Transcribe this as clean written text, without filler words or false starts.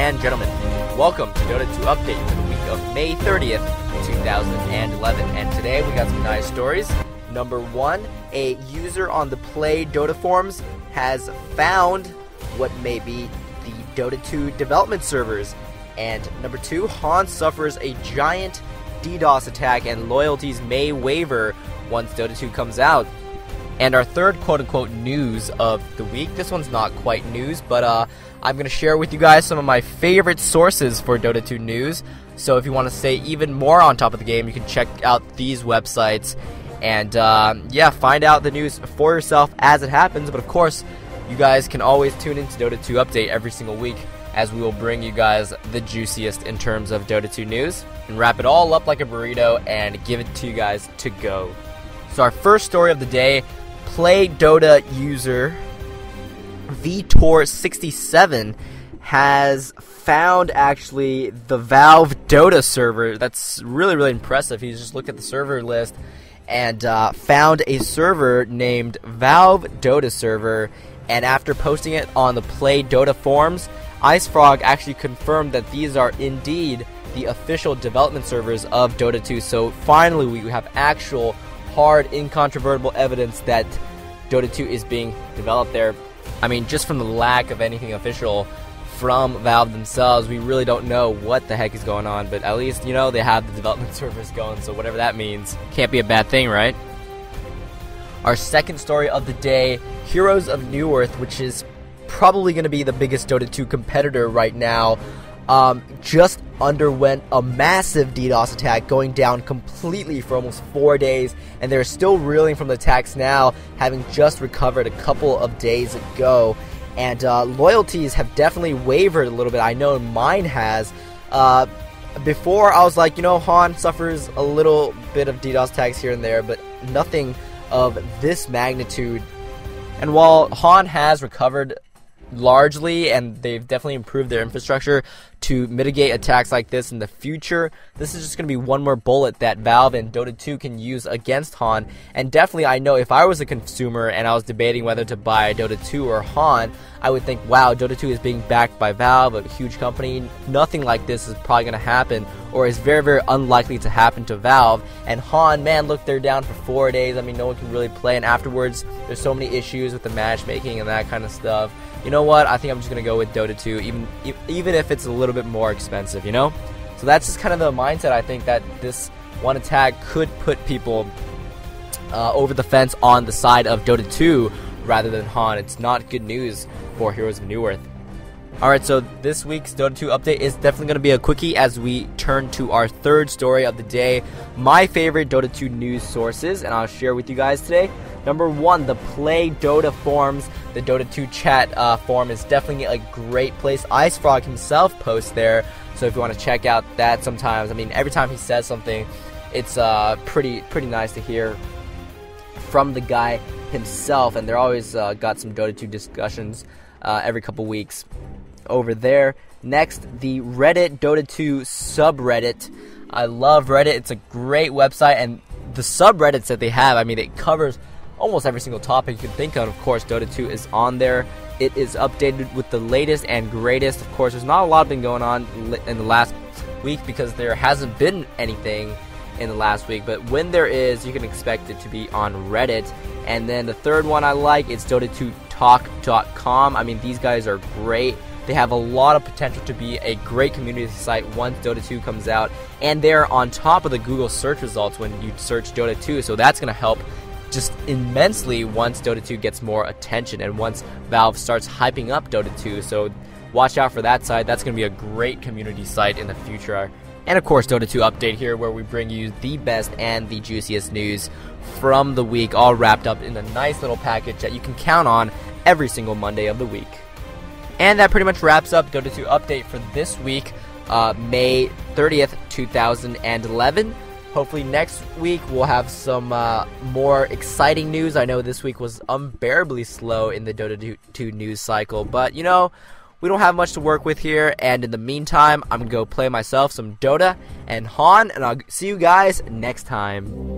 and gentlemen, welcome to Dota 2 Update for the week of May 30th, 2011. And today we got some nice stories. Number one, a user on the Play Dota forums has found what may be the Dota 2 development servers. And number two, Han suffers a giant DDoS attack and loyalties may waver once Dota 2 comes out. And our third quote-unquote news of the week, this one's not quite news, but I'm going to share with you guys some of my favorite sources for Dota 2 news. So if you want to stay even more on top of the game, you can check out these websites and yeah, find out the news for yourself as it happens. But of course, you guys can always tune into Dota 2 Update every single week, as we will bring you guys the juiciest in terms of Dota 2 news and wrap it all up like a burrito and give it to you guys to go. So our first story of the day, Play Dota user Vitor67 has found actually the Valve Dota server. That's really impressive. He's just looked at the server list and found a server named Valve Dota server, and after posting it on the Play Dota forums, IceFrog actually confirmed that these are indeed the official development servers of Dota 2. So finally we have actual hard, incontrovertible evidence that Dota 2 is being developed there. I mean, just from the lack of anything official from Valve themselves, we really don't know what the heck is going on, but at least, you know, they have the development servers going, so whatever that means, can't be a bad thing, right? Our second story of the day, Heroes of Newerth, which is probably going to be the biggest Dota 2 competitor right now, just underwent a massive DDoS attack, going down completely for almost 4 days, and they're still reeling from the attacks now, having just recovered a couple of days ago. And loyalties have definitely wavered a little bit. I know mine has. Before I was like, you know, Han suffers a little bit of DDoS attacks here and there, but nothing of this magnitude. And while Han has recovered largely, and they've definitely improved their infrastructure to mitigate attacks like this in the future, this is just going to be one more bullet that Valve and Dota 2 can use against Han. And definitely, I know if I was a consumer and I was debating whether to buy Dota 2 or Han, I would think, wow, Dota 2 is being backed by Valve, a huge company. Nothing like this is probably going to happen, or is very unlikely to happen to Valve. And Han, man, look, they're down for 4 days. I mean, no one can really play, and afterwards, there's so many issues with the matchmaking and that kind of stuff. You know what? I think I'm just going to go with Dota 2, even if it's a little bit more expensive, you know? So that's just kind of the mindset. I think that this one attack could put people over the fence on the side of Dota 2 rather than Han. It's not good news for Heroes of Newerth. Alright, so this week's Dota 2 update is definitely going to be a quickie as we turn to our third story of the day. My favorite Dota 2 news sources, and I'll share with you guys today. Number one, the Play Dota forums. The Dota 2 chat forum is definitely a great place. IceFrog himself posts there, so if you want to check out that sometimes, I mean, every time he says something, it's pretty nice to hear from the guy himself, and they're always got some Dota 2 discussions every couple weeks over there. Next, the Reddit Dota 2 subreddit. I love Reddit. It's a great website, and the subreddits that they have, I mean, it covers almost every single topic you can think of. Of course, Dota 2 is on there. It is updated with the latest and greatest. Of course, there's not a lot been going on in the last week because there hasn't been anything in the last week, but when there is, you can expect it to be on Reddit. And then the third one I like is Dota2Talk.com. I mean, these guys are great. They have a lot of potential to be a great community site once Dota 2 comes out, and they're on top of the Google search results when you search Dota 2, so that's going to help just immensely once Dota 2 gets more attention and once Valve starts hyping up Dota 2, so watch out for that site. That's going to be a great community site in the future. And of course, Dota 2 Update here, where we bring you the best and the juiciest news from the week, all wrapped up in a nice little package that you can count on every single Monday of the week. And that pretty much wraps up Dota 2 Update for this week, May 30th, 2011. Hopefully next week we'll have some more exciting news. I know this week was unbearably slow in the Dota 2 news cycle, but you know, we don't have much to work with here, and in the meantime, I'm going to go play myself some Dota and Han, and I'll see you guys next time.